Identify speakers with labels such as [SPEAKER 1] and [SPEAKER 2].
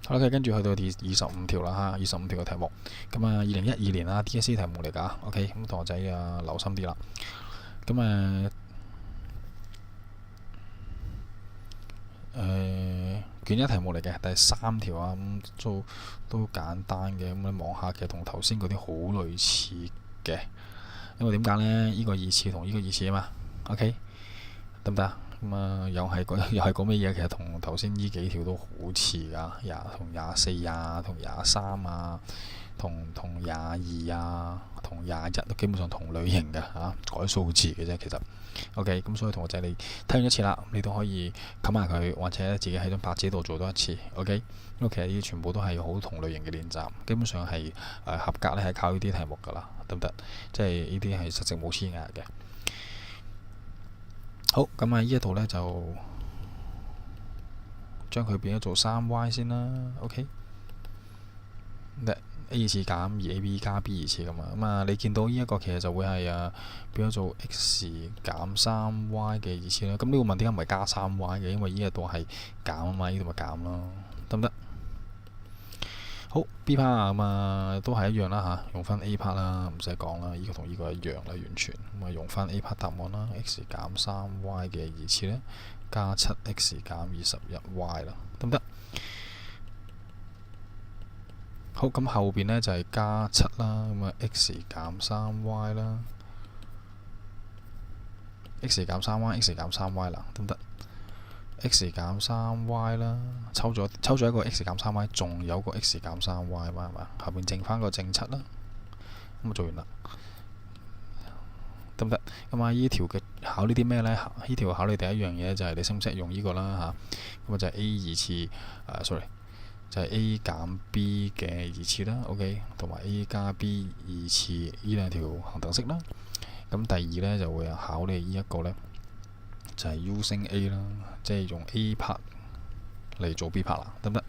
[SPEAKER 1] 好啦，跟住去到第25條啦嚇，25條嘅題目。咁啊，2012年啊 DSE 題目嚟㗎。OK，咁同學仔啊留心啲啦。咁卷一題目嚟嘅，第3條啊，咁都簡單嘅。咁你望下，其實同頭先嗰啲好類似嘅。因為點解呢？呢個疑似同呢個疑似啊嘛。OK，得唔得？咁啊，又係講咩嘢？其實同頭先呢幾條都好似㗎，同24啊，同23啊，同22啊，同21都基本上同類型嘅嚇，改數字嘅啫。其實 OK，咁所以同學仔你睇完一次啦，你都可以冚埋佢，或者自己喺張白紙度做多一次。OK，因為其實呢啲全部都係好同類型嘅練習，基本上係合格咧係靠呢啲題目㗎啦，得唔得？即係呢啲係實質冇黐牙嘅。好，咁啊，呢一度呢，就將佢變咗做3y 先啦。OK， A 次減2ab 加 b 次咁啊。咁啊，你見到呢一個其實就會係變咗做 x 減 3y 嘅2次啦。咁呢個問點解唔係加 3y 嘅？因為呢一度係減啊嘛，呢度咪減咯，得唔得？好 B part 咁啊，都係一樣啦嚇，用翻 A part 啦，唔使講啦，呢個同呢個一樣啦，完全咁啊，用翻 A part 答案啦 ，x 減 3y 嘅2次呢，加 7x 減 21y 啦，得唔得？好，咁後邊呢就係加7啦，咁啊 x 減 3y 啦，x 減 3y，x 減 3y 啦，得唔得？x 減 3y 啦，抽咗一個 x 減 3y， 仲有個 x 減 3y 嘛，係嘛？後邊剩翻個正7啦，咁啊做完啦，得唔得？咁啊呢條嘅考呢啲咩呢？呢條考你第一樣嘢就係你識唔識用呢個啦嚇，咁啊就係 A 二次sorry，就係 A 減 B 嘅2次啦 ，OK， 同埋 A 加 B 2次呢兩條恒等式啦。咁第二呢，就會考你呢一個呢，就係 using A 啦，即係用 A part 嚟做 B part 啦，得唔得？